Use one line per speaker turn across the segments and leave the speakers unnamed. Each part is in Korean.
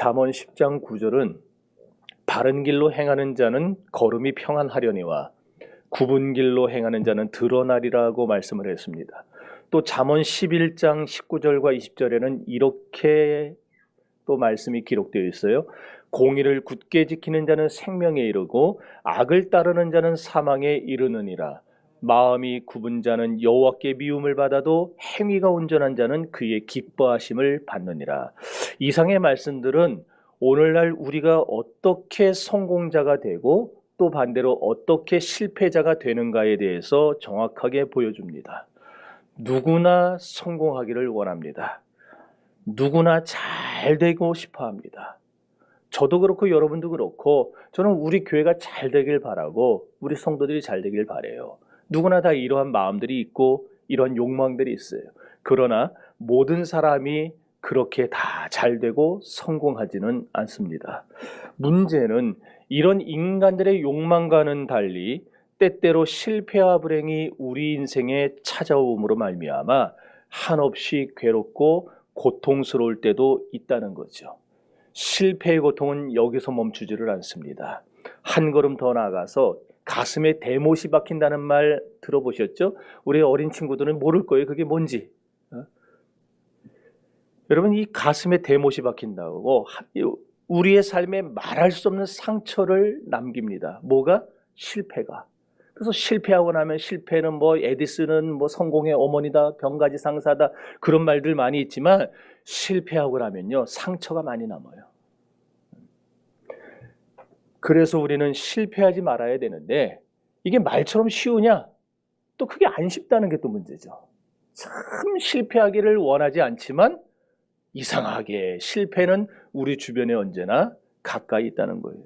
잠언 10장 9절은 바른 길로 행하는 자는 걸음이 평안하려니와 굽은 길로 행하는 자는 드러나리라고 말씀을 했습니다. 또 잠언 11장 19절과 20절에는 이렇게 또 말씀이 기록되어 있어요. 공의를 굳게 지키는 자는 생명에 이르고 악을 따르는 자는 사망에 이르느니라. 마음이 굽은 자는 여호와께 미움을 받아도 행위가 온전한 자는 그의 기뻐하심을 받느니라. 이상의 말씀들은 오늘날 우리가 어떻게 성공자가 되고 또 반대로 어떻게 실패자가 되는가에 대해서 정확하게 보여줍니다. 누구나 성공하기를 원합니다. 누구나 잘 되고 싶어 합니다. 저도 그렇고 여러분도 그렇고 저는 우리 교회가 잘 되길 바라고 우리 성도들이 잘 되길 바라요. 누구나 다 이러한 마음들이 있고 이런 욕망들이 있어요. 그러나 모든 사람이 그렇게 다 잘 되고 성공하지는 않습니다. 문제는 이런 인간들의 욕망과는 달리 때때로 실패와 불행이 우리 인생에 찾아옴으로 말미암아 한없이 괴롭고 고통스러울 때도 있다는 거죠. 실패의 고통은 여기서 멈추지를 않습니다. 한 걸음 더 나아가서 가슴에 대못이 박힌다는 말 들어보셨죠? 우리 어린 친구들은 모를 거예요. 그게 뭔지. 여러분, 이 가슴에 대못이 박힌다고 우리의 삶에 말할 수 없는 상처를 남깁니다. 뭐가? 실패가. 그래서 실패하고 나면 실패는 에디슨은 성공의 어머니다, 병가지 상사다, 그런 말들 많이 있지만 실패하고 나면요 상처가 많이 남아요. 그래서 우리는 실패하지 말아야 되는데 이게 말처럼 쉬우냐? 또 그게 안 쉽다는 게 또 문제죠. 참 실패하기를 원하지 않지만 이상하게 실패는 우리 주변에 언제나 가까이 있다는 거예요.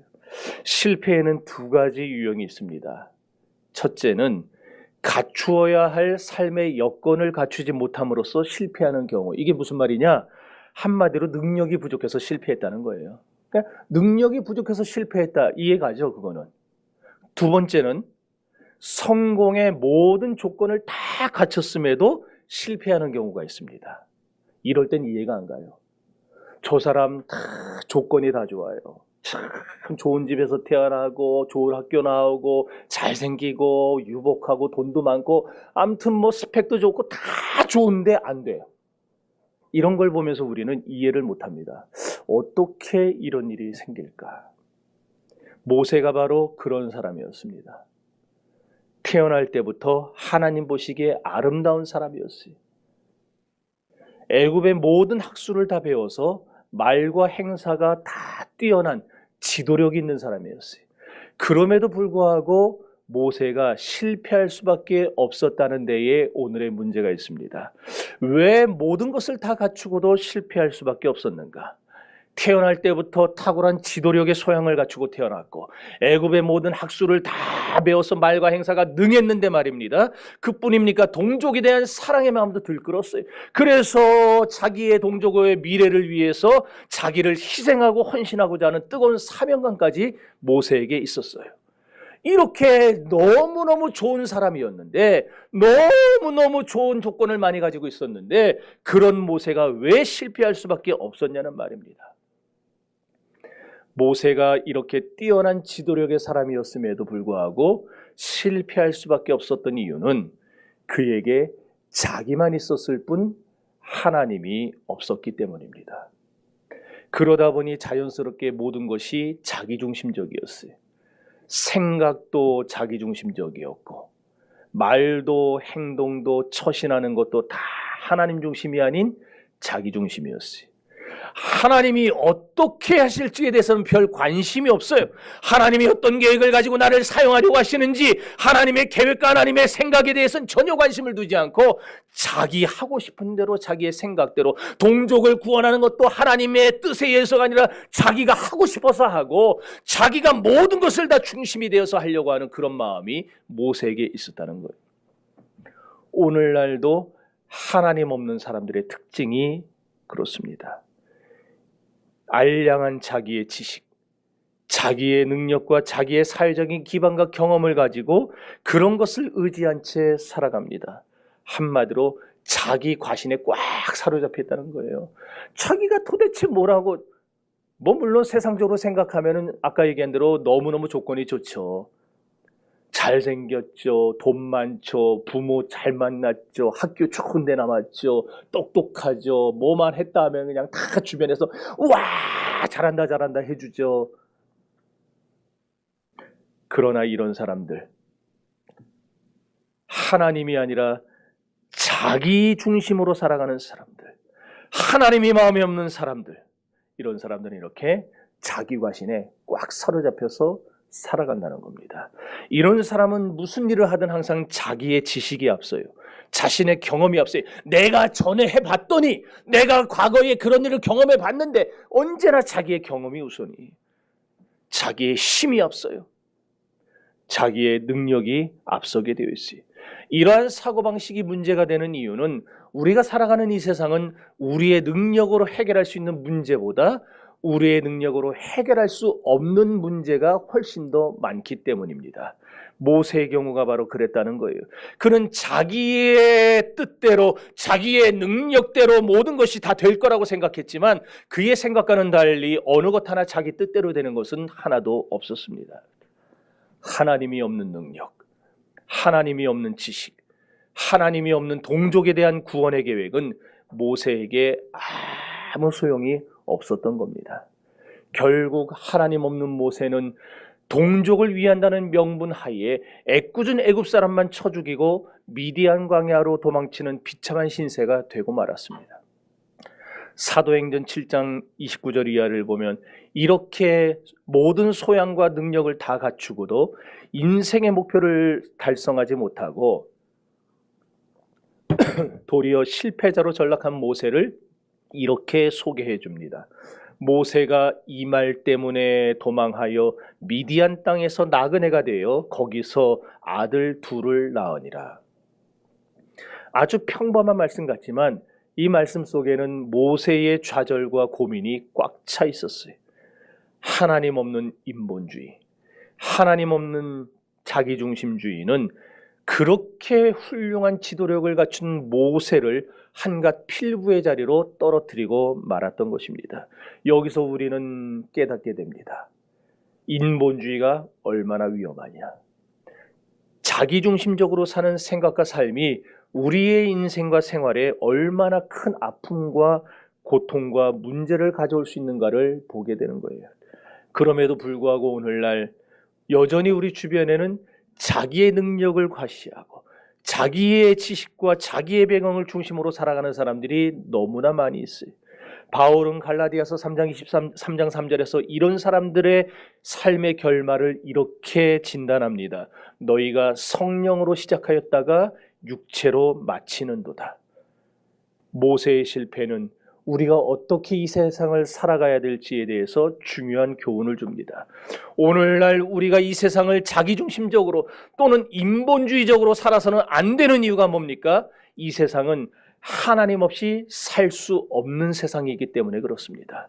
실패에는 두 가지 유형이 있습니다. 첫째는 갖추어야 할 삶의 여건을 갖추지 못함으로써 실패하는 경우. 이게 무슨 말이냐? 한마디로 능력이 부족해서 실패했다는 거예요. 그러니까 능력이 부족해서 실패했다, 이해가죠, 그거는. 두 번째는 성공의 모든 조건을 다 갖췄음에도 실패하는 경우가 있습니다. 이럴 땐 이해가 안 가요. 저 사람 다 조건이 다 좋아요. 참 좋은 집에서 태어나고 좋은 학교 나오고 잘생기고 유복하고 돈도 많고 아무튼 스펙도 좋고 다 좋은데 안 돼요. 이런 걸 보면서 우리는 이해를 못합니다. 어떻게 이런 일이 생길까? 모세가 바로 그런 사람이었습니다. 태어날 때부터 하나님 보시기에 아름다운 사람이었어요. 애굽의 모든 학술을 다 배워서 말과 행사가 다 뛰어난 지도력이 있는 사람이었어요. 그럼에도 불구하고 모세가 실패할 수밖에 없었다는 데에 오늘의 문제가 있습니다. 왜 모든 것을 다 갖추고도 실패할 수밖에 없었는가? 태어날 때부터 탁월한 지도력의 소양을 갖추고 태어났고 애굽의 모든 학술을 다 배워서 말과 행사가 능했는데 말입니다. 그뿐입니까? 동족에 대한 사랑의 마음도 들끓었어요. 그래서 자기의 동족의 미래를 위해서 자기를 희생하고 헌신하고자 하는 뜨거운 사명감까지 모세에게 있었어요. 이렇게 너무너무 좋은 사람이었는데, 너무너무 좋은 조건을 많이 가지고 있었는데 그런 모세가 왜 실패할 수밖에 없었냐는 말입니다. 모세가 이렇게 뛰어난 지도력의 사람이었음에도 불구하고 실패할 수밖에 없었던 이유는 그에게 자기만 있었을 뿐 하나님이 없었기 때문입니다. 그러다 보니 자연스럽게 모든 것이 자기중심적이었어요. 생각도 자기중심적이었고 말도 행동도 처신하는 것도 다 하나님 중심이 아닌 자기중심이었어요. 하나님이 어떻게 하실지에 대해서는 별 관심이 없어요. 하나님이 어떤 계획을 가지고 나를 사용하려고 하시는지 하나님의 계획과 하나님의 생각에 대해서는 전혀 관심을 두지 않고 자기 하고 싶은 대로 자기의 생각대로 동족을 구원하는 것도 하나님의 뜻에 의해서가 아니라 자기가 하고 싶어서 하고 자기가 모든 것을 다 중심이 되어서 하려고 하는 그런 마음이 모세에게 있었다는 거예요. 오늘날도 하나님 없는 사람들의 특징이 그렇습니다. 알량한 자기의 지식, 자기의 능력과 자기의 사회적인 기반과 경험을 가지고 그런 것을 의지한 채 살아갑니다. 한마디로 자기 과신에 꽉 사로잡혀 있다는 거예요. 자기가 도대체 뭐라고 뭐 물론 세상적으로 생각하면은 아까 얘기한 대로 너무너무 조건이 좋죠. 잘생겼죠, 돈 많죠, 부모 잘 만났죠, 학교 좋은 데 나왔죠, 똑똑하죠, 뭐만 했다 하면 그냥 다 주변에서 와 잘한다 잘한다 해주죠. 그러나 이런 사람들, 하나님이 아니라 자기 중심으로 살아가는 사람들, 하나님이 마음에 없는 사람들, 이런 사람들은 이렇게 자기 과신에 꽉 사로잡혀서 살아간다는 겁니다. 이런 사람은 무슨 일을 하든 항상 자기의 지식이 앞서요. 자신의 경험이 앞서요. 내가 전에 해봤더니, 내가 과거에 그런 일을 경험해 봤는데, 언제나 자기의 경험이 우선이, 자기의 힘이 앞서요. 자기의 능력이 앞서게 되어 있어요. 이러한 사고방식이 문제가 되는 이유는 우리가 살아가는 이 세상은 우리의 능력으로 해결할 수 있는 문제보다 우리의 능력으로 해결할 수 없는 문제가 훨씬 더 많기 때문입니다. 모세의 경우가 바로 그랬다는 거예요. 그는 자기의 뜻대로, 자기의 능력대로 모든 것이 다 될 거라고 생각했지만 그의 생각과는 달리 어느 것 하나 자기 뜻대로 되는 것은 하나도 없었습니다. 하나님이 없는 능력, 하나님이 없는 지식, 하나님이 없는 동족에 대한 구원의 계획은 모세에게 아무 소용이 없었던 겁니다. 결국 하나님 없는 모세는 동족을 위한다는 명분 하에 애꿎은 애굽 사람만 쳐 죽이고 미디안 광야로 도망치는 비참한 신세가 되고 말았습니다. 사도행전 7장 29절 이하를 보면 이렇게 모든 소양과 능력을 다 갖추고도 인생의 목표를 달성하지 못하고 도리어 실패자로 전락한 모세를 이렇게 소개해 줍니다. 모세가 이 말 때문에 도망하여 미디안 땅에서 나그네가 되어 거기서 아들 둘을 낳으니라. 아주 평범한 말씀 같지만 이 말씀 속에는 모세의 좌절과 고민이 꽉 차 있었어요. 하나님 없는 인본주의, 하나님 없는 자기중심주의는 그렇게 훌륭한 지도력을 갖춘 모세를 한갓 필부의 자리로 떨어뜨리고 말았던 것입니다. 여기서 우리는 깨닫게 됩니다. 인본주의가 얼마나 위험하냐. 자기중심적으로 사는 생각과 삶이 우리의 인생과 생활에 얼마나 큰 아픔과 고통과 문제를 가져올 수 있는가를 보게 되는 거예요. 그럼에도 불구하고 오늘날 여전히 우리 주변에는 자기의 능력을 과시하고 자기의 지식과 자기의 배경을 중심으로 살아가는 사람들이 너무나 많이 있어요. 바울은 갈라디아서 3장 3절에서 이런 사람들의 삶의 결말을 이렇게 진단합니다. 너희가 성령으로 시작하였다가 육체로 마치는도다. 모세의 실패는 우리가 어떻게 이 세상을 살아가야 될지에 대해서 중요한 교훈을 줍니다. 오늘날 우리가 이 세상을 자기중심적으로 또는 인본주의적으로 살아서는 안 되는 이유가 뭡니까? 이 세상은 하나님 없이 살 수 없는 세상이기 때문에 그렇습니다.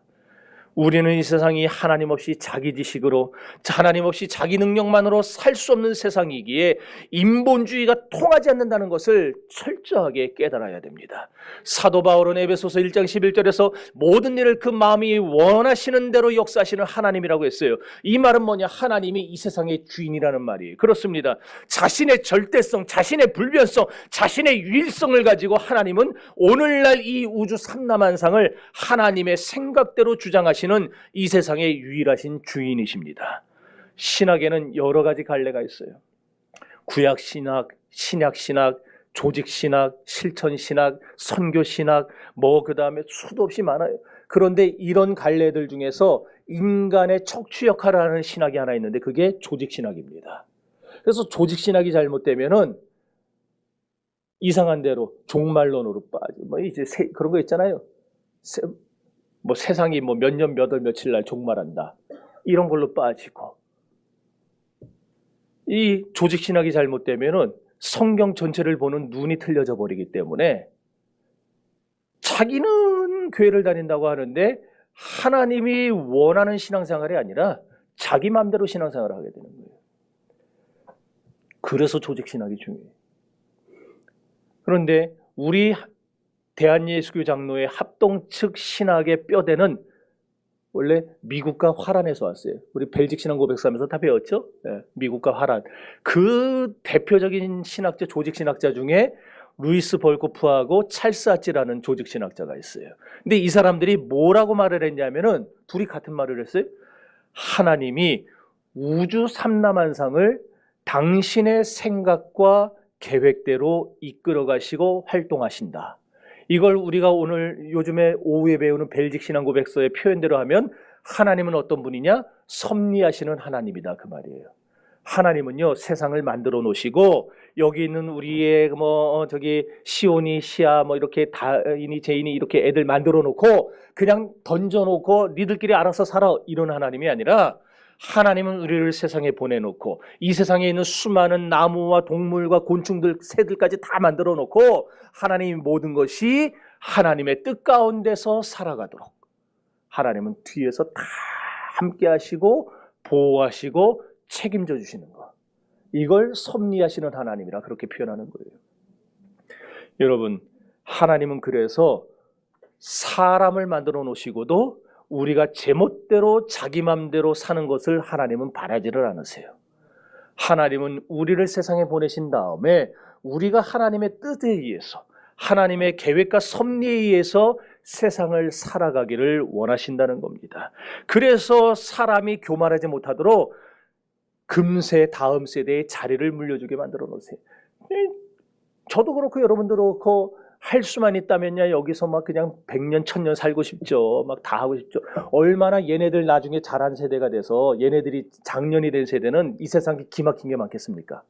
우리는 이 세상이 하나님 없이 자기 지식으로, 하나님 없이 자기 능력만으로 살 수 없는 세상이기에 인본주의가 통하지 않는다는 것을 철저하게 깨달아야 됩니다. 사도 바울은 에베소서 1장 11절에서 모든 일을 그 마음이 원하시는 대로 역사하시는 하나님이라고 했어요. 이 말은 뭐냐? 하나님이 이 세상의 주인이라는 말이에요. 그렇습니다. 자신의 절대성, 자신의 불변성, 자신의 유일성을 가지고 하나님은 오늘날 이 우주 삼라만상을 하나님의 생각대로 주장하시는 이 세상의 유일하신 주인이십니다. 신학에는 여러 가지 갈래가 있어요. 구약신학, 신약신학, 조직신학, 실천신학, 선교신학, 그 다음에 수도 없이 많아요. 그런데 이런 갈래들 중에서 인간의 척추 역할을 하는 신학이 하나 있는데 그게 조직신학입니다. 그래서 조직신학이 잘못되면은 이상한 대로 종말론으로 빠지고 이제 그런 거 있잖아요. 세상이 몇 년 몇 월 며칠 날 종말한다 이런 걸로 빠지고, 이 조직신학이 잘못되면은 성경 전체를 보는 눈이 틀려져 버리기 때문에 자기는 교회를 다닌다고 하는데 하나님이 원하는 신앙생활이 아니라 자기 마음대로 신앙생활을 하게 되는 거예요. 그래서 조직신학이 중요해요. 그런데 우리 대한예수교 장로의 합동 측 신학의 뼈대는 원래 미국과 화란에서 왔어요. 우리 벨직 신앙 고백서하면서 다 배웠죠? 예, 미국과 화란. 그 대표적인 신학자, 조직 신학자 중에 루이스 벌코프하고 찰스 아찌라는 조직 신학자가 있어요. 근데 이 사람들이 뭐라고 말을 했냐면은 둘이 같은 말을 했어요. 하나님이 우주 삼라만상을 당신의 생각과 계획대로 이끌어 가시고 활동하신다. 이걸 우리가 오늘 요즘에 오후에 배우는 벨직 신앙 고백서의 표현대로 하면 하나님은 어떤 분이냐? 섭리하시는 하나님이다 그 말이에요. 하나님은요 세상을 만들어 놓으시고 여기 있는 우리의 저기 시온이 시아 이렇게 다인이 제인이 이렇게 애들 만들어 놓고 그냥 던져 놓고 니들끼리 알아서 살아 이런 하나님이 아니라 하나님은 우리를 세상에 보내놓고 이 세상에 있는 수많은 나무와 동물과 곤충들 새들까지 다 만들어 놓고 하나님이 모든 것이 하나님의 뜻 가운데서 살아가도록 하나님은 뒤에서 다 함께 하시고 보호하시고 책임져 주시는 것. 이걸 섭리하시는 하나님이라 그렇게 표현하는 거예요. 여러분, 하나님은 그래서 사람을 만들어 놓으시고도 우리가 제멋대로 자기 맘대로 사는 것을 하나님은 바라지를 않으세요. 하나님은 우리를 세상에 보내신 다음에 우리가 하나님의 뜻에 의해서 하나님의 계획과 섭리에 의해서 세상을 살아가기를 원하신다는 겁니다. 그래서 사람이 교만하지 못하도록 금세 다음 세대에 자리를 물려주게 만들어 놓으세요. 저도 그렇고 여러분도 그렇고 할 수만 있다면야 여기서 막 그냥 100년 1000년 살고 싶죠. 막 다 하고 싶죠. 얼마나 얘네들 나중에 자란 세대가 돼서 얘네들이 장년이 된 세대는 이 세상에 기막힌 게 많겠습니까?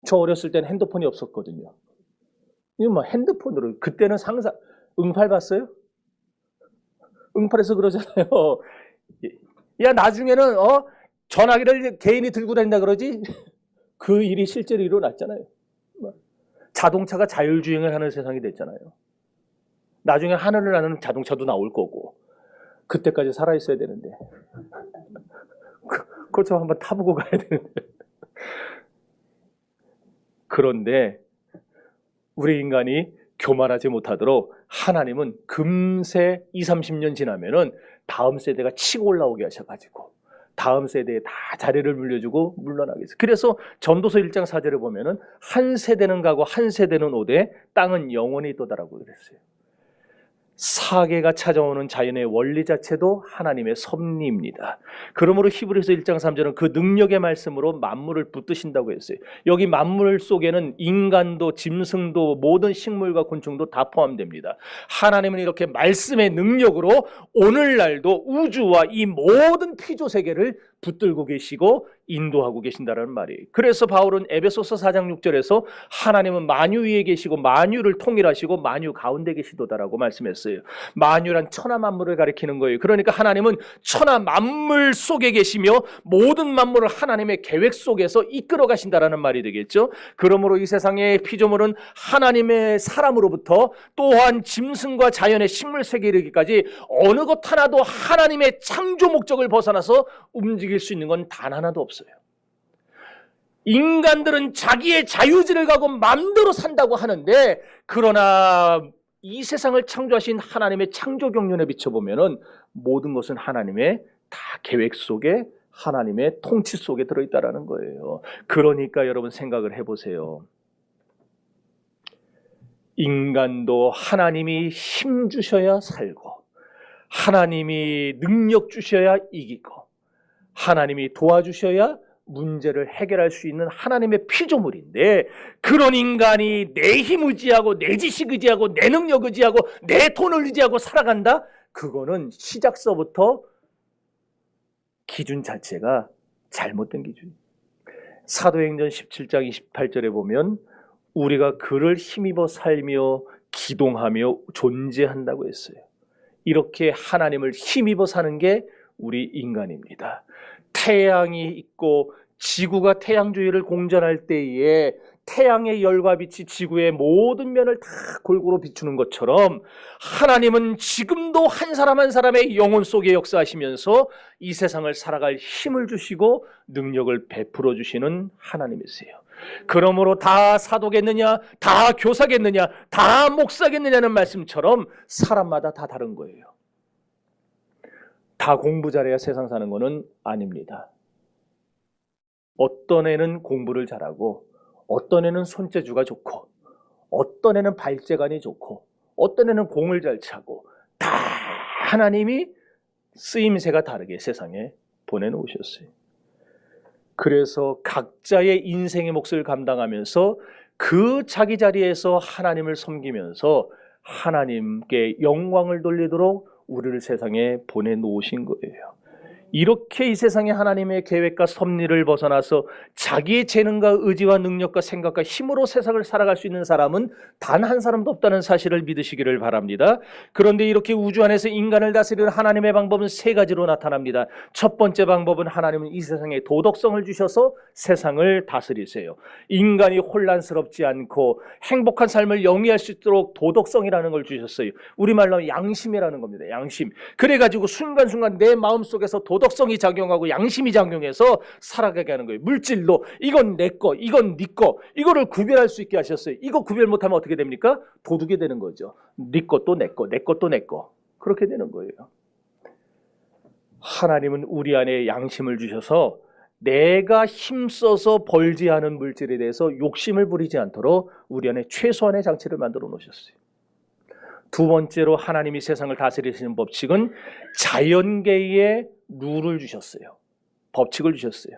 저 어렸을 때는 핸드폰이 없었거든요. 이거 막 핸드폰으로 그때는 상상 응팔 봤어요? 응팔에서 그러잖아요. 야 나중에는 전화기를 개인이 들고 다닌다 그러지? 그 일이 실제로 일어났잖아요. 자동차가 자율주행을 하는 세상이 됐잖아요. 나중에 하늘을 나는 자동차도 나올 거고 그때까지 살아있어야 되는데 그거 좀 한번 타보고 가야 되는데 그런데 우리 인간이 교만하지 못하도록 하나님은 금세 20-30년 지나면은 다음 세대가 치고 올라오게 하셔가지고 다음 세대에 다 자리를 물려주고 물러나게 했어요. 그래서 전도서 1장 4절에 보면은 한 세대는 가고 한 세대는 오되 땅은 영원히 있도다라고 그랬어요. 사계가 찾아오는 자연의 원리 자체도 하나님의 섭리입니다. 그러므로 히브리서 1장 3절은 그 능력의 말씀으로 만물을 붙드신다고 했어요. 여기 만물 속에는 인간도 짐승도 모든 식물과 곤충도 다 포함됩니다. 하나님은 이렇게 말씀의 능력으로 오늘날도 우주와 이 모든 피조 세계를 붙들고 계시고 인도하고 계신다는 말이에요. 그래서 바울은 에베소서 4장 6절에서 하나님은 만유 위에 계시고 만유를 통일하시고 만유 가운데 계시도다라고 말씀했어요. 만유란 천하 만물을 가리키는 거예요. 그러니까 하나님은 천하 만물 속에 계시며 모든 만물을 하나님의 계획 속에서 이끌어 가신다라는 말이 되겠죠. 그러므로 이 세상의 피조물은 하나님의 사람으로부터 또한 짐승과 자연의 식물 세계에 이르기까지 어느 것 하나도 하나님의 창조 목적을 벗어나서 움직일 수 있는 건 단 하나도 없어요. 인간들은 자기의 자유지를 가고 마음대로 산다고 하는데 그러나 이 세상을 창조하신 하나님의 창조 경륜에 비춰보면은 모든 것은 하나님의 다 계획 속에 하나님의 통치 속에 들어있다라는 거예요. 그러니까 여러분 생각을 해보세요. 인간도 하나님이 힘 주셔야 살고 하나님이 능력 주셔야 이기고 하나님이 도와주셔야 문제를 해결할 수 있는 하나님의 피조물인데 그런 인간이 내 힘 의지하고 내 지식 의지하고 내 능력 의지하고 내 돈을 의지하고 살아간다? 그거는 시작서부터 기준 자체가 잘못된 기준이에요. 사도행전 17장 28절에 보면 우리가 그를 힘입어 살며 기동하며 존재한다고 했어요. 이렇게 하나님을 힘입어 사는 게 우리 인간입니다. 태양이 있고 지구가 태양주위를 공전할 때에 태양의 열과 빛이 지구의 모든 면을 다 골고루 비추는 것처럼 하나님은 지금도 한 사람 한 사람의 영혼 속에 역사하시면서 이 세상을 살아갈 힘을 주시고 능력을 베풀어 주시는 하나님이세요. 그러므로 다 사도겠느냐, 다 교사겠느냐, 다 목사겠느냐는 말씀처럼 사람마다 다 다른 거예요. 다 공부 잘해야 세상 사는 거는 아닙니다. 어떤 애는 공부를 잘하고, 어떤 애는 손재주가 좋고, 어떤 애는 발재간이 좋고, 어떤 애는 공을 잘 차고, 다 하나님이 쓰임새가 다르게 세상에 보내놓으셨어요. 그래서 각자의 인생의 몫을 감당하면서 그 자기 자리에서 하나님을 섬기면서 하나님께 영광을 돌리도록 우리를 세상에 보내놓으신 거예요. 이렇게 이 세상에 하나님의 계획과 섭리를 벗어나서 자기의 재능과 의지와 능력과 생각과 힘으로 세상을 살아갈 수 있는 사람은 단 한 사람도 없다는 사실을 믿으시기를 바랍니다. 그런데 이렇게 우주 안에서 인간을 다스리는 하나님의 방법은 세 가지로 나타납니다. 첫 번째 방법은 하나님은 이 세상에 도덕성을 주셔서 세상을 다스리세요. 인간이 혼란스럽지 않고 행복한 삶을 영위할 수 있도록 도덕성이라는 걸 주셨어요. 우리말로 하면 양심이라는 겁니다. 양심. 그래가지고 순간순간 내 마음속에서 도덕성이 작용하고 양심이 작용해서 살아가게 하는 거예요. 물질로 이건 내 거, 이건 네 거, 이거를 구별할 수 있게 하셨어요. 이거 구별 못하면 어떻게 됩니까? 도둑이 되는 거죠. 네 것도 내 거, 내 것도 내 거. 그렇게 되는 거예요. 하나님은 우리 안에 양심을 주셔서 내가 힘써서 벌지 않은 물질에 대해서 욕심을 부리지 않도록 우리 안에 최소한의 장치를 만들어 놓으셨어요. 두 번째로 하나님이 세상을 다스리시는 법칙은 자연계의 룰을 주셨어요. 법칙을 주셨어요.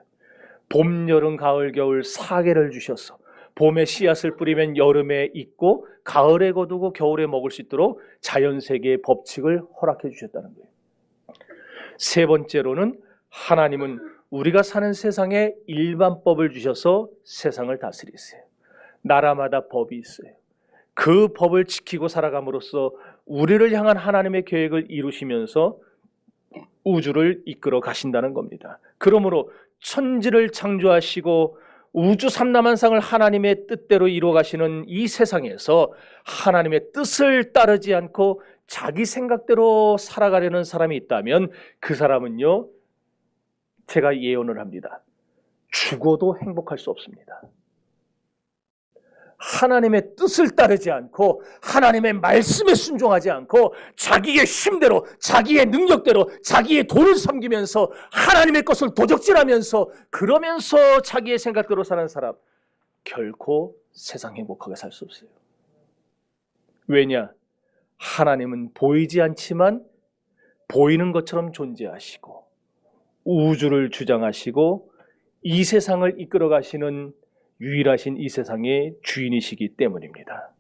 봄, 여름, 가을, 겨울 4개를 주셔서 봄에 씨앗을 뿌리면 여름에 익고 가을에 거두고 겨울에 먹을 수 있도록 자연세계의 법칙을 허락해 주셨다는 거예요. 세 번째로는 하나님은 우리가 사는 세상에 일반법을 주셔서 세상을 다스리세요. 나라마다 법이 있어요. 그 법을 지키고 살아감으로써 우리를 향한 하나님의 계획을 이루시면서 우주를 이끌어 가신다는 겁니다. 그러므로 천지를 창조하시고 우주 삼라만상을 하나님의 뜻대로 이루어 가시는 이 세상에서 하나님의 뜻을 따르지 않고 자기 생각대로 살아가려는 사람이 있다면 그 사람은요, 제가 예언을 합니다. 죽어도 행복할 수 없습니다. 하나님의 뜻을 따르지 않고 하나님의 말씀에 순종하지 않고 자기의 힘대로 자기의 능력대로 자기의 돈을 섬기면서 하나님의 것을 도적질하면서 그러면서 자기의 생각대로 사는 사람 결코 세상 행복하게 살 수 없어요. 왜냐? 하나님은 보이지 않지만 보이는 것처럼 존재하시고 우주를 주장하시고 이 세상을 이끌어 가시는 유일하신 이 세상의 주인이시기 때문입니다.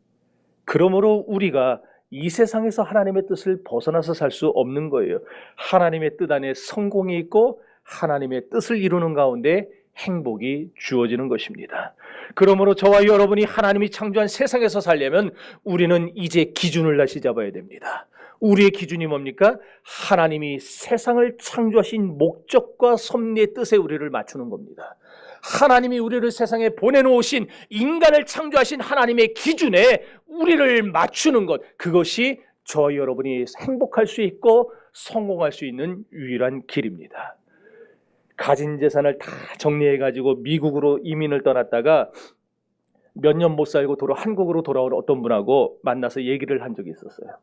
그러므로 우리가 이 세상에서 하나님의 뜻을 벗어나서 살 수 없는 거예요. 하나님의 뜻 안에 성공이 있고 하나님의 뜻을 이루는 가운데 행복이 주어지는 것입니다. 그러므로 저와 여러분이 하나님이 창조한 세상에서 살려면 우리는 이제 기준을 다시 잡아야 됩니다. 우리의 기준이 뭡니까? 하나님이 세상을 창조하신 목적과 섭리의 뜻에 우리를 맞추는 겁니다. 하나님이 우리를 세상에 보내놓으신 인간을 창조하신 하나님의 기준에 우리를 맞추는 것, 그것이 저와 여러분이 행복할 수 있고 성공할 수 있는 유일한 길입니다. 가진 재산을 다 정리해가지고 미국으로 이민을 떠났다가 몇 년 못 살고 한국으로 돌아온 어떤 분하고 만나서 얘기를 한 적이 있었어요.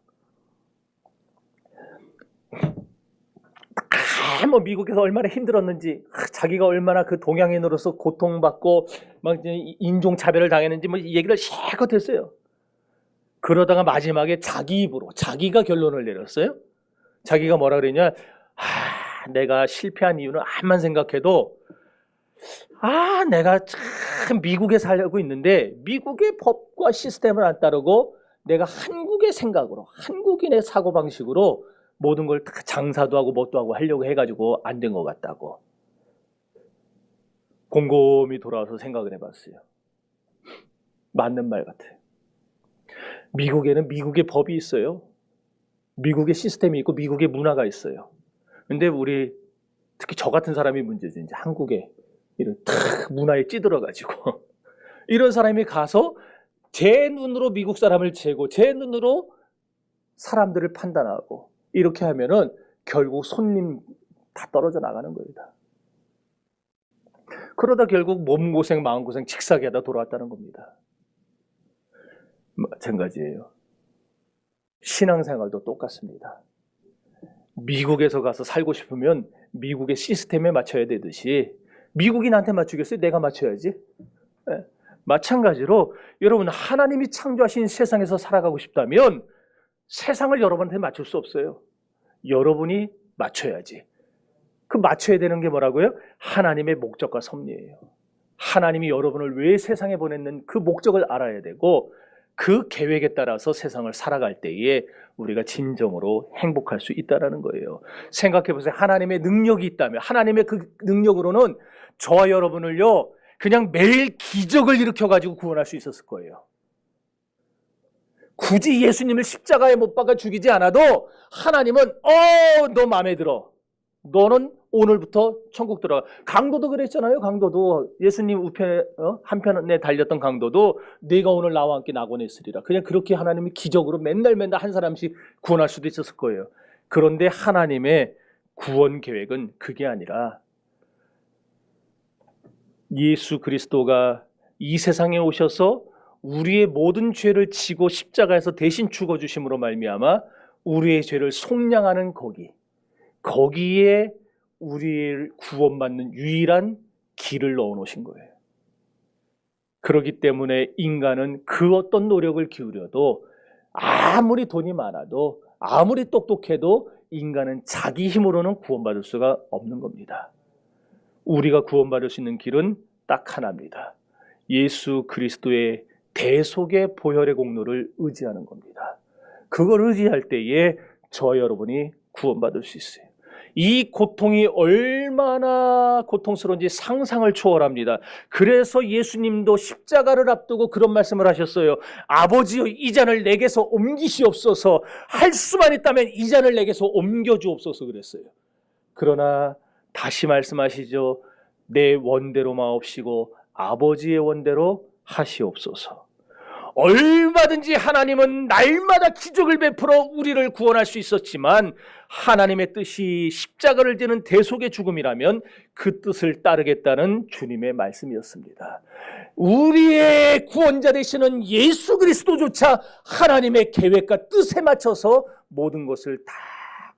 뭐 미국에서 얼마나 힘들었는지, 자기가 얼마나 그 동양인으로서 고통받고 막 인종차별을 당했는지 뭐 얘기를 실컷 했어요. 그러다가 마지막에 자기 입으로 자기가 결론을 내렸어요. 자기가 뭐라 그랬냐? 내가 실패한 이유는 암만 생각해도 내가 참 미국에 살고 있는데 미국의 법과 시스템을 안 따르고 내가 한국의 생각으로 한국인의 사고방식으로 모든 걸 다 장사도 하고 뭣도 하고 하려고 해가지고 안 된 것 같다고 곰곰이 돌아와서 생각을 해봤어요. 맞는 말 같아요. 미국에는 미국의 법이 있어요. 미국의 시스템이 있고 미국의 문화가 있어요. 근데 우리 특히 저 같은 사람이 문제지. 이제 한국에 이런 문화에 찌들어가지고 이런 사람이 가서 제 눈으로 미국 사람을 재고 제 눈으로 사람들을 판단하고 이렇게 하면은 결국 손님 다 떨어져 나가는 거예요. 다. 그러다 결국 몸고생 마음고생 직사하다 돌아왔다는 겁니다. 마찬가지예요. 신앙생활도 똑같습니다. 미국에서 가서 살고 싶으면 미국의 시스템에 맞춰야 되듯이 미국이 나한테 맞추겠어요? 내가 맞춰야지. 예. 마찬가지로 여러분, 하나님이 창조하신 세상에서 살아가고 싶다면 세상을 여러분한테 맞출 수 없어요. 여러분이 맞춰야지. 그 맞춰야 되는 게 뭐라고요? 하나님의 목적과 섭리예요. 하나님이 여러분을 왜 세상에 보냈는 그 목적을 알아야 되고, 그 계획에 따라서 세상을 살아갈 때에 우리가 진정으로 행복할 수 있다는 거예요. 생각해 보세요. 하나님의 능력이 있다면, 하나님의 그 능력으로는 저와 여러분을요, 그냥 매일 기적을 일으켜가지고 구원할 수 있었을 거예요. 굳이 예수님을 십자가에 못 박아 죽이지 않아도 하나님은 너 마음에 들어. 너는 오늘부터 천국 들어가. 강도도 그랬잖아요. 강도도 예수님 우편에 한편에 달렸던 강도도 네가 오늘 나와 함께 낙원에 있으리라. 그냥 그렇게 하나님이 기적으로 맨날 한 사람씩 구원할 수도 있었을 거예요. 그런데 하나님의 구원 계획은 그게 아니라 예수 그리스도가 이 세상에 오셔서 우리의 모든 죄를 지고 십자가에서 대신 죽어주심으로 말미암아 우리의 죄를 속량하는 거기에 우리를 구원받는 유일한 길을 넣어놓으신 거예요. 그렇기 때문에 인간은 그 어떤 노력을 기울여도, 아무리 돈이 많아도, 아무리 똑똑해도 인간은 자기 힘으로는 구원받을 수가 없는 겁니다. 우리가 구원받을 수 있는 길은 딱 하나입니다. 예수 그리스도의 대속의 보혈의 공로를 의지하는 겁니다. 그걸 의지할 때에 저 여러분이 구원받을 수 있어요. 이 고통이 얼마나 고통스러운지 상상을 초월합니다. 그래서 예수님도 십자가를 앞두고 그런 말씀을 하셨어요. 아버지여, 이 잔을 내게서 옮기시옵소서. 할 수만 있다면 이 잔을 내게서 옮겨주옵소서 그랬어요. 그러나 다시 말씀하시죠. 내 원대로 마옵시고 아버지의 원대로 하시옵소서. 얼마든지 하나님은 날마다 기적을 베풀어 우리를 구원할 수 있었지만, 하나님의 뜻이 십자가를 지는 대속의 죽음이라면 그 뜻을 따르겠다는 주님의 말씀이었습니다. 우리의 구원자 되시는 예수 그리스도조차 하나님의 계획과 뜻에 맞춰서 모든 것을 다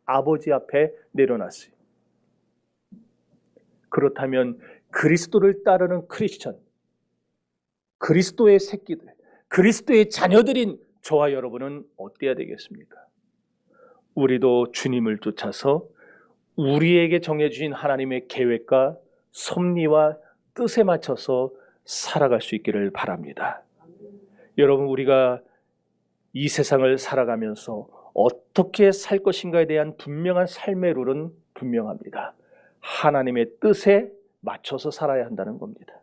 아버지 앞에 내려놨어요. 그렇다면 그리스도를 따르는 크리스천, 그리스도의 새끼들, 그리스도의 자녀들인 저와 여러분은 어때야 되겠습니까? 우리도 주님을 쫓아서 우리에게 정해주신 하나님의 계획과 섭리와 뜻에 맞춰서 살아갈 수 있기를 바랍니다. 여러분, 우리가 이 세상을 살아가면서 어떻게 살 것인가에 대한 분명한 삶의 룰은 분명합니다. 하나님의 뜻에 맞춰서 살아야 한다는 겁니다.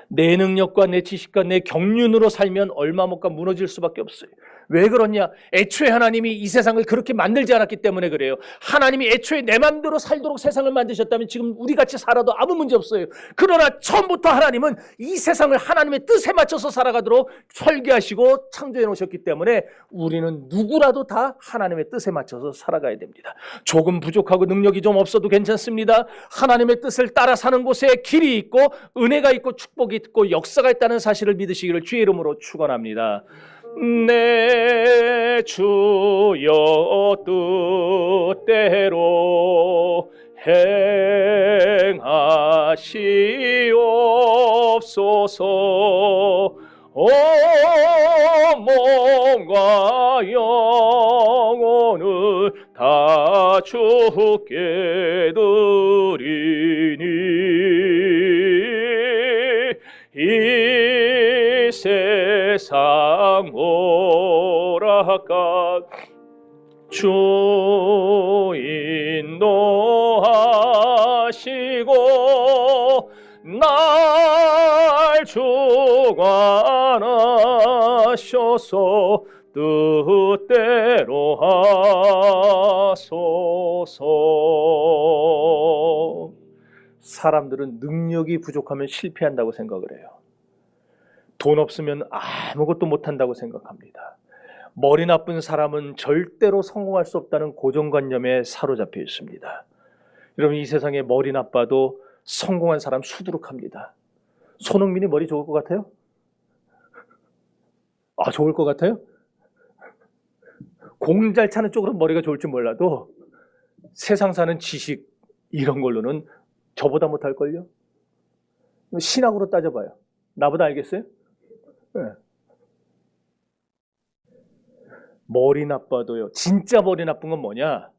내 능력과 내 지식과 내 경륜으로 살면 얼마 못 가 무너질 수밖에 없어요. 왜 그러냐? 애초에 하나님이 이 세상을 그렇게 만들지 않았기 때문에 그래요. 하나님이 애초에 내 마음대로 살도록 세상을 만드셨다면 지금 우리같이 살아도 아무 문제 없어요. 그러나 처음부터 하나님은 이 세상을 하나님의 뜻에 맞춰서 살아가도록 설계하시고 창조해 놓으셨기 때문에 우리는 누구라도 다 하나님의 뜻에 맞춰서 살아가야 됩니다. 조금 부족하고 능력이 좀 없어도 괜찮습니다. 하나님의 뜻을 따라 사는 곳에 길이 있고 은혜가 있고 축복이 있고 역사가 있다는 사실을 믿으시기를 주의 이름으로 축원합니다. 내 주여 뜻대로 행하시옵소서. 몸과 영혼을 다 주께 드리니 이 세상 오락가 주 인도하시고 날 주관하셔서 뜻대로 하소서. 사람들은 능력이 부족하면 실패한다고 생각을 해요. 돈 없으면 아무것도 못한다고 생각합니다. 머리 나쁜 사람은 절대로 성공할 수 없다는 고정관념에 사로잡혀 있습니다. 여러분, 이 세상에 머리 나빠도 성공한 사람 수두룩합니다. 손흥민이 머리 좋을 것 같아요? 좋을 것 같아요? 공 잘 차는 쪽으로 머리가 좋을지 몰라도 세상 사는 지식 이런 걸로는 저보다 못할걸요? 신학으로 따져봐요. 나보다 알겠어요? 네. 머리 나빠도요. 진짜 머리 나쁜 건 뭐냐?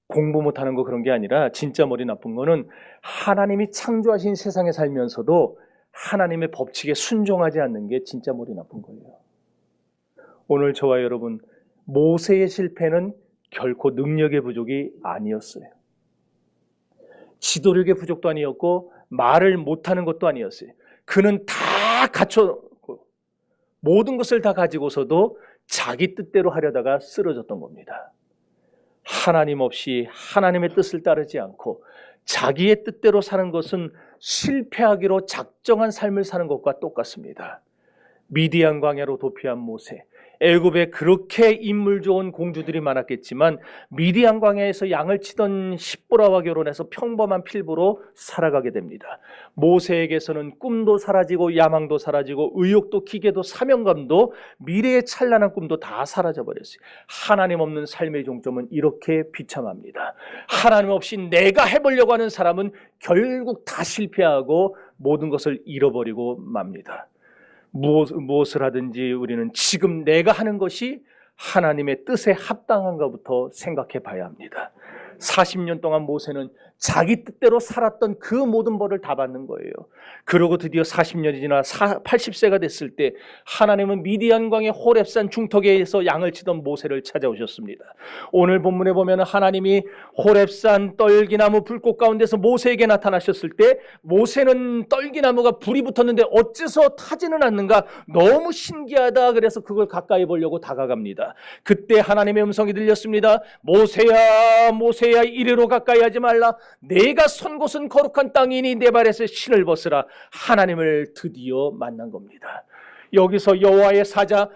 공부 못하는 거 그런 게 아니라 진짜 머리 나쁜 거는 하나님이 창조하신 세상에 살면서도 하나님의 법칙에 순종하지 않는 게 진짜 머리 나쁜 거예요. 오늘 저와 여러분, 모세의 실패는 결코 능력의 부족이 아니었어요. 지도력의 부족도 아니었고 말을 못하는 것도 아니었어요. 그는 다 갖췄고 모든 것을 다 가지고서도 자기 뜻대로 하려다가 쓰러졌던 겁니다. 하나님 없이 하나님의 뜻을 따르지 않고 자기의 뜻대로 사는 것은 실패하기로 작정한 삶을 사는 것과 똑같습니다. 미디안 광야로 도피한 모세, 애굽에 그렇게 인물 좋은 공주들이 많았겠지만 미디안 광야에서 양을 치던 십보라와 결혼해서 평범한 필부로 살아가게 됩니다. 모세에게서는 꿈도 사라지고 야망도 사라지고 의욕도 기계도 사명감도 미래의 찬란한 꿈도 다 사라져버렸어요. 하나님 없는 삶의 종점은 이렇게 비참합니다. 하나님 없이 내가 해보려고 하는 사람은 결국 다 실패하고 모든 것을 잃어버리고 맙니다. 무엇을 하든지 우리는 지금 내가 하는 것이 하나님의 뜻에 합당한가부터 생각해 봐야 합니다. 40년 동안 모세는 자기 뜻대로 살았던 그 모든 벌을 다 받는 거예요. 그러고 드디어 40년이 지나 80세가 됐을 때 하나님은 미디안 광야 호렙산 중턱에서 양을 치던 모세를 찾아오셨습니다. 오늘 본문에 보면 하나님이 호렙산 떨기나무 불꽃 가운데서 모세에게 나타나셨을 때 모세는 떨기나무가 불이 붙었는데 어째서 타지는 않는가 너무 신기하다. 그래서 그걸 가까이 보려고 다가갑니다. 그때 하나님의 음성이 들렸습니다. 모세야 모세야 이리로 가까이 하지 말라. 내가 선 곳은 거룩한 땅이니 내 발에서 신을 벗으라. 하나님을 드디어 만난 겁니다. 여기서 여호와의 사자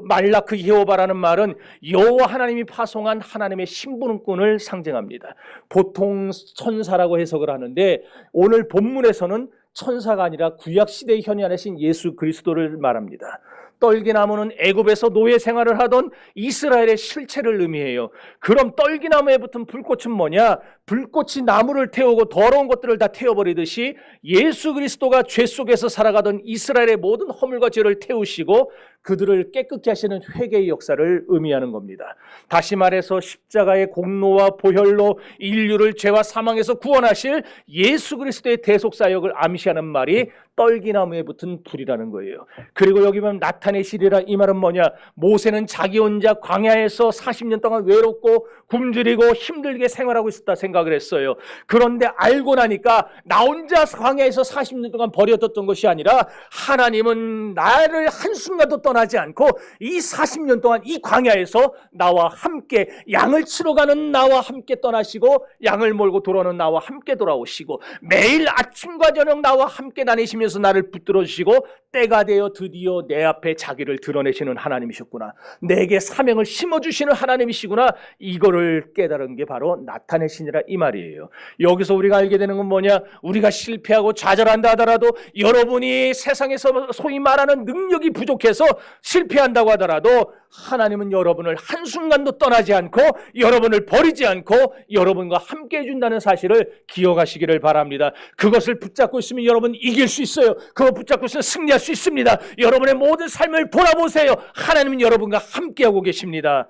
말라크 예호바라는 말은 여호와 하나님이 파송한 하나님의 심부름꾼을 상징합니다. 보통 천사라고 해석을 하는데 오늘 본문에서는 천사가 아니라 구약시대에 현현하신 예수 그리스도를 말합니다. 떨기나무는 애굽에서 노예 생활을 하던 이스라엘의 실체를 의미해요. 그럼 떨기나무에 붙은 불꽃은 뭐냐? 불꽃이 나무를 태우고 더러운 것들을 다 태워버리듯이 예수 그리스도가 죄 속에서 살아가던 이스라엘의 모든 허물과 죄를 태우시고 그들을 깨끗게 하시는 회개의 역사를 의미하는 겁니다. 다시 말해서 십자가의 공로와 보혈로 인류를 죄와 사망에서 구원하실 예수 그리스도의 대속사역을 암시하는 말이 떨기나무에 붙은 불이라는 거예요. 그리고 여기 보면 나타내시리라, 이 말은 뭐냐? 모세는 자기 혼자 광야에서 40년 동안 외롭고 굶주리고 힘들게 생활하고 있었다 생각을 했어요. 그런데 알고 나니까 나 혼자 광야에서 40년 동안 버려뒀던 것이 아니라 하나님은 나를 한순간도 떠나지 않고 이 40년 동안 이 광야에서 나와 함께 양을 치러 가는 나와 함께 떠나시고 양을 몰고 돌아오는 나와 함께 돌아오시고 매일 아침과 저녁 나와 함께 다니시면서 나를 붙들어 주시고 때가 되어 드디어 내 앞에 자기를 드러내시는 하나님이셨구나. 내게 사명을 심어주시는 하나님이시구나. 이거를 깨달은 게 바로 나타내시니라 이 말이에요. 여기서 우리가 알게 되는 건 뭐냐? 우리가 실패하고 좌절한다 하더라도 여러분이 세상에서 소위 말하는 능력이 부족해서 실패한다고 하더라도 하나님은 여러분을 한순간도 떠나지 않고 여러분을 버리지 않고 여러분과 함께 해준다는 사실을 기억하시기를 바랍니다. 그것을 붙잡고 있으면 여러분 이길 수 있어요. 그거 붙잡고 있으면 승리할 수 있습니다. 여러분의 모든 삶을 돌아보세요. 하나님은 여러분과 함께하고 계십니다.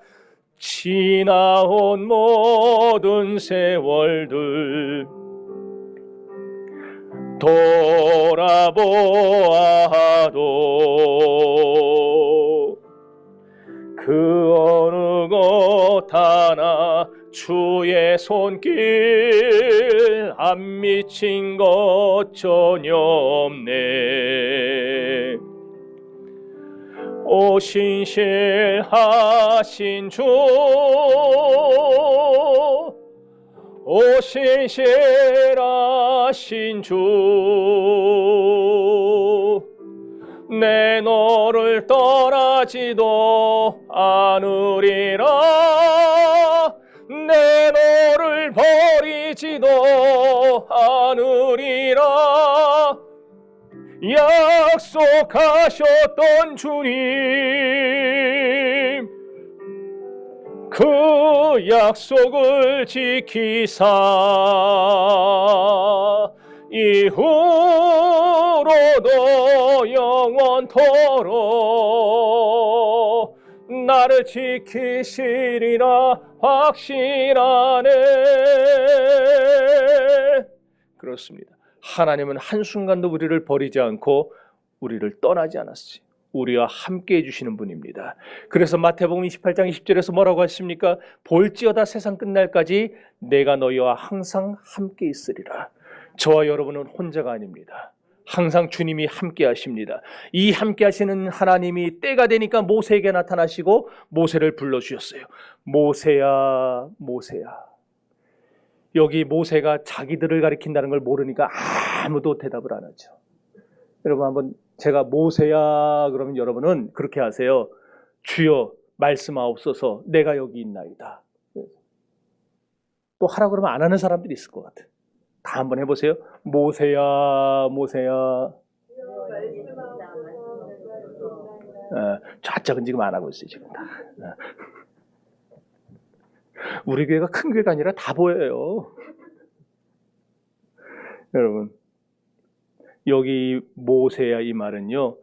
지나온 모든 세월들 돌아보아도 그 어느 것 하나 주의 손길 안 미친 것 전혀 없네. 오 신실하신 주, 오 신실하신 주, 내 너를 떠나지도 않으리라. 내 너를 버리지도 않으리라. 약속하셨던 주님, 그 약속을 지키사 이후로도 영원토록 나를 지키시리라 확신하네. 그렇습니다. 하나님은 한순간도 우리를 버리지 않고 우리를 떠나지 않았어요. 우리와 함께 해주시는 분입니다. 그래서 마태복음 28장 20절에서 뭐라고 하십니까? 볼지어다 세상 끝날까지 내가 너희와 항상 함께 있으리라. 저와 여러분은 혼자가 아닙니다. 항상 주님이 함께 하십니다. 이 함께 하시는 하나님이 때가 되니까 모세에게 나타나시고 모세를 불러주셨어요. 모세야, 모세야. 여기 모세가 자기들을 가리킨다는 걸 모르니까 아무도 대답을 안 하죠. 여러분 한번 제가 모세야 그러면 여러분은 그렇게 하세요. 주여 말씀하옵소서 내가 여기 있나이다. 또 하라 그러면 안 하는 사람들이 있을 것 같아요. 다 한번 해보세요. 모세야 모세야. 좌짝은 지금 안 하고 있어요. 지금 다. 우리 교회가 큰 교회가 아니라 다 보여요. 여러분 여기 모세야 이 말은요,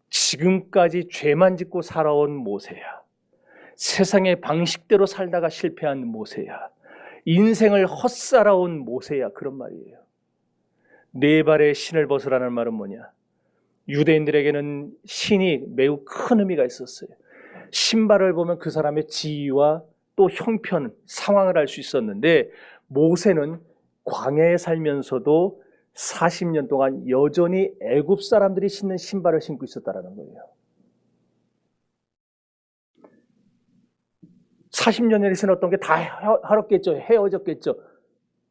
지금까지 죄만 짓고 살아온 모세야, 세상의 방식대로 살다가 실패한 모세야, 인생을 헛살아온 모세야, 그런 말이에요. 네 발의 신을 벗으라는 말은 뭐냐? 유대인들에게는 신이 매우 큰 의미가 있었어요. 신발을 보면 그 사람의 지위와 또 형편, 상황을 알 수 있었는데 모세는 광야에 살면서도 40년 동안 여전히 애굽 사람들이 신는 신발을 신고 있었다는 거예요. 40년 전에 신었던 게 다 헐었겠죠. 헤어졌겠죠.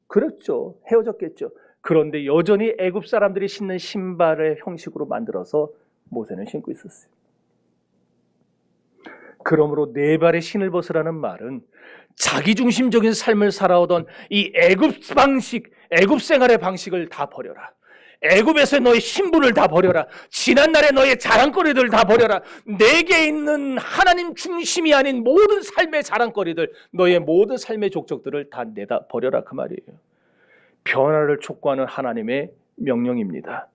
그렇죠. 헤어졌겠죠. 그런데 여전히 애굽 사람들이 신는 신발의 형식으로 만들어서 모세는 신고 있었어요. 그러므로 네 발의 신을 벗으라는 말은 자기중심적인 삶을 살아오던 이 애굽 방식, 애굽 생활의 방식을 다 버려라. 애굽에서 너의 신분을 다 버려라. 지난날의 너의 자랑거리들 다 버려라. 내게 있는 하나님 중심이 아닌 모든 삶의 자랑거리들, 너의 모든 삶의 족적들을 다 내다 버려라, 그 말이에요. 변화를 촉구하는 하나님의 명령입니다.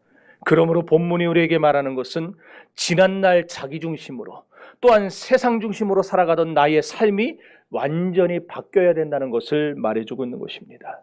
그러므로 본문이 우리에게 말하는 것은 지난날 자기중심으로 또한 세상 중심으로 살아가던 나의 삶이 완전히 바뀌어야 된다는 것을 말해주고 있는 것입니다.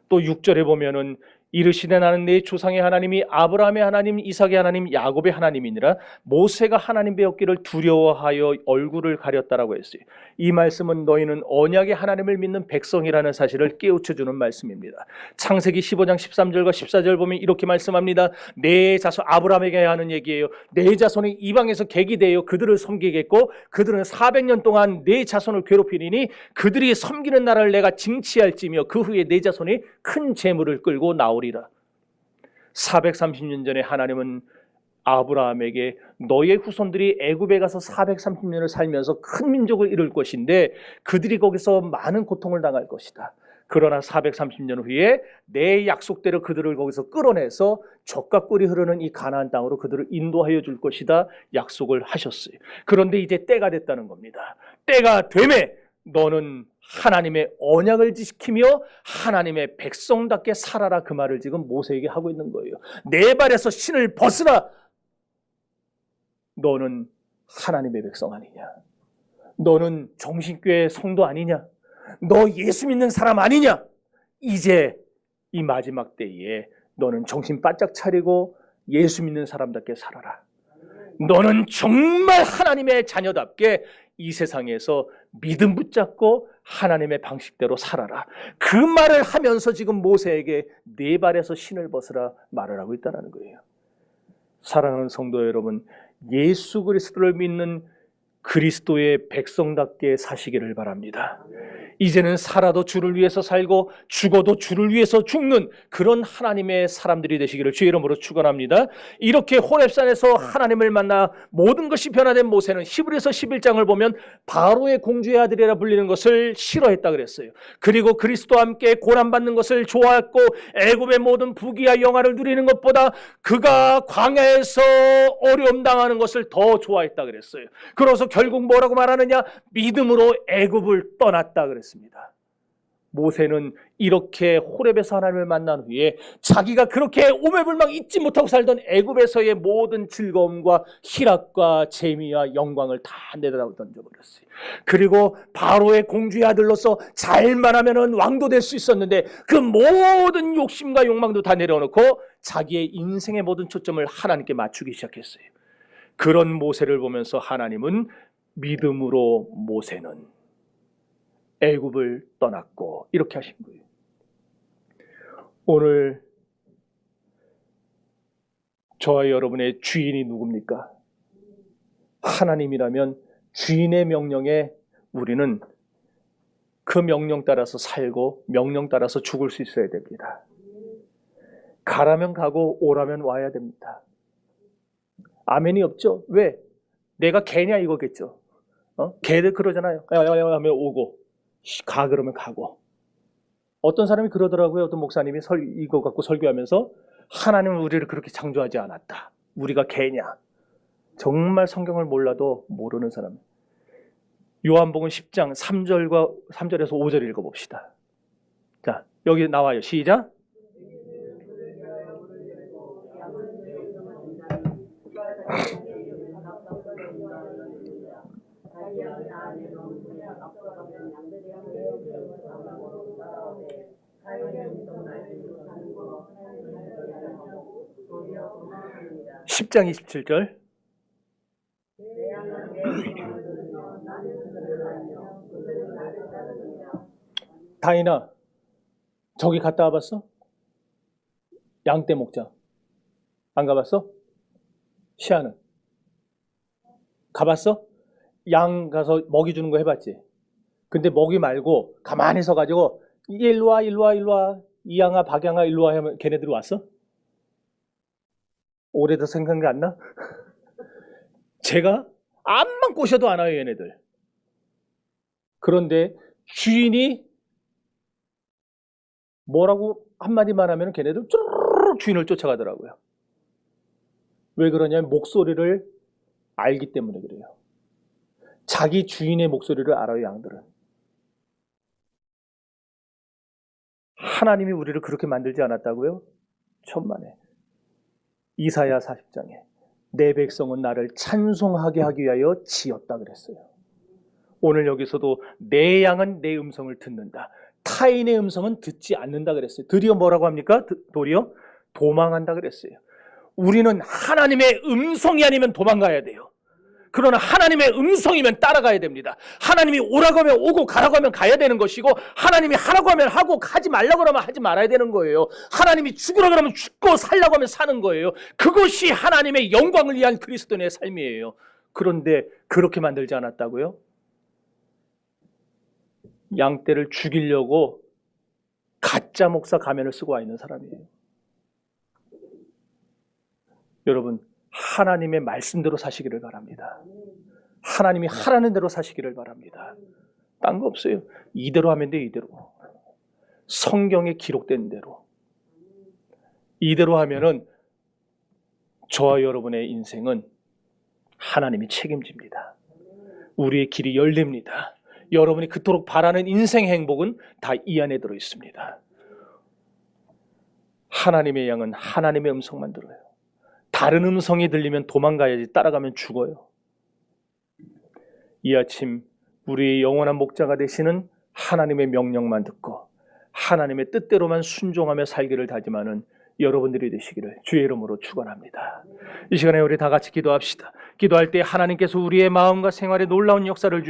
또 6절에 보면은 이르시되 나는 내 조상의 하나님이 아브라함의 하나님, 이삭의 하나님, 야곱의 하나님이니라. 모세가 하나님 배웠기를 두려워하여 얼굴을 가렸다라고 했어요. 이 말씀은 너희는 언약의 하나님을 믿는 백성이라는 사실을 깨우쳐주는 말씀입니다. 창세기 15장 13절과 14절 보면 이렇게 말씀합니다. 내 자손, 아브라함에게 하는 얘기예요. 내 자손이 이방에서 객이 되어 그들을 섬기겠고 그들은 400년 동안 내 자손을 괴롭히니 그들이 섬기는 나라를 내가 징치할지며 그 후에 내 자손이 큰 재물을 끌고 나오리라. 430년 전에 하나님은 아브라함에게 너의 후손들이 애굽에 가서 430년을 살면서 큰 민족을 이룰 것인데 그들이 거기서 많은 고통을 당할 것이다. 그러나 430년 후에 내 약속대로 그들을 거기서 끌어내서 젖과 꿀이 흐르는 이 가나안 땅으로 그들을 인도하여 줄 것이다 약속을 하셨어요. 그런데 이제 때가 됐다는 겁니다. 때가 되매 너는 하나님의 언약을 지키며 하나님의 백성답게 살아라, 그 말을 지금 모세에게 하고 있는 거예요. 내 발에서 신을 벗으라. 너는 하나님의 백성 아니냐? 너는 정신교회 성도 아니냐? 너 예수 믿는 사람 아니냐? 이제 이 마지막 때에 너는 정신 바짝 차리고 예수 믿는 사람답게 살아라. 너는 정말 하나님의 자녀답게 이 세상에서 믿음 붙잡고 하나님의 방식대로 살아라. 그 말을 하면서 지금 모세에게 네 발에서 신을 벗으라 말을 하고 있다는 거예요. 사랑하는 성도 여러분, 예수 그리스도를 믿는 그리스도의 백성답게 사시기를 바랍니다. 이제는 살아도 주를 위해서 살고 죽어도 주를 위해서 죽는 그런 하나님의 사람들이 되시기를 주의 이름으로 축원합니다. 이렇게 호렙산에서 하나님을 만나 모든 것이 변화된 모세는 히브리서 11장을 보면 바로의 공주의 아들이라 불리는 것을 싫어했다 그랬어요. 그리고 그리스도와 함께 고난받는 것을 좋아했고 애굽의 모든 부귀와 영화를 누리는 것보다 그가 광야에서 어려움 당하는 것을 더 좋아했다 그랬어요. 그래서 결국 뭐라고 말하느냐? 믿음으로 애굽을 떠났다 그랬어요. 그랬습니다. 모세는 이렇게 호렙에서 하나님을 만난 후에 자기가 그렇게 오매불망 잊지 못하고 살던 애굽에서의 모든 즐거움과 희락과 재미와 영광을 다 내다 던져버렸어요. 그리고 바로의 공주의 아들로서 잘만 하면 왕도 될 수 있었는데 그 모든 욕심과 욕망도 다 내려놓고 자기의 인생의 모든 초점을 하나님께 맞추기 시작했어요. 그런 모세를 보면서 하나님은 믿음으로 모세는 애굽을 떠났고 이렇게 하신 거예요. 오늘 저와 여러분의 주인이 누굽니까? 하나님이라면 주인의 명령에 우리는 그 명령 따라서 살고 명령 따라서 죽을 수 있어야 됩니다. 가라면 가고 오라면 와야 됩니다. 아멘이 없죠? 왜? 내가 개냐 이거겠죠. 개들 그러잖아요. 야야야 하면 오고 가 그러면 가고. 어떤 사람이 그러더라고요. 어떤 목사님이 이거 갖고 설교하면서 하나님은 우리를 그렇게 창조하지 않았다. 우리가 개냐. 정말 성경을 몰라도 모르는 사람. 요한복음 10장 3절에서 5절 읽어봅시다. 자, 여기 나와요. 시작. (10장 27절) 다인아 저기 갔다 와봤어? 양떼 목장 안 가봤어? 시아는 가봤어? 양 가서 먹이 주는 거 해봤지? 근데 먹이 말고 가만히 서가지고 일로와 일로와 일로와 이양아 박양아 일로와 하면 걔네들이 왔어? 오래도 생각이 안 나? 제가 암만 꼬셔도 안 와요 얘네들. 그런데 주인이 뭐라고 한마디만 하면 걔네들 쭈르륵 주인을 쫓아가더라고요. 왜 그러냐면 목소리를 알기 때문에 그래요. 자기 주인의 목소리를 알아요 양들은. 하나님이 우리를 그렇게 만들지 않았다고요? 천만에. 이사야 40장에 내 백성은 나를 찬송하게 하기 위하여 지었다 그랬어요. 오늘 여기서도 내 양은 내 음성을 듣는다. 타인의 음성은 듣지 않는다 그랬어요. 드디어 뭐라고 합니까? 도리어 도망한다 그랬어요. 우리는 하나님의 음성이 아니면 도망가야 돼요. 그러나 하나님의 음성이면 따라가야 됩니다. 하나님이 오라고 하면 오고 가라고 하면 가야 되는 것이고 하나님이 하라고 하면 하고 하지 말라고 하면 하지 말아야 되는 거예요. 하나님이 죽으라고 하면 죽고 살라고 하면 사는 거예요. 그것이 하나님의 영광을 위한 그리스도인의 삶이에요. 그런데 그렇게 만들지 않았다고요? 양떼를 죽이려고 가짜 목사 가면을 쓰고 와 있는 사람이에요. 여러분 하나님의 말씀대로 사시기를 바랍니다. 하나님이 하라는 대로 사시기를 바랍니다. 딴 거 없어요. 이대로 하면 돼 이대로. 성경에 기록된 대로. 이대로 하면은 저와 여러분의 인생은 하나님이 책임집니다. 우리의 길이 열립니다. 여러분이 그토록 바라는 인생 행복은 다 이 안에 들어 있습니다. 하나님의 양은 하나님의 음성만 들어요. 다른 음성이 들리면 도망가야지 따라가면 죽어요. 이 아침 우리의 영원한 목자가 되시는 하나님의 명령만 듣고 하나님의 뜻대로만 순종하며 살기를 다짐하는 여러분들이 되시기를 주의 이름으로 축원합니다. 이 시간에 우리 다 같이 기도합시다. 기도할 때 하나님께서 우리의 마음과 생활에 놀라운 역사를 주시옵소서.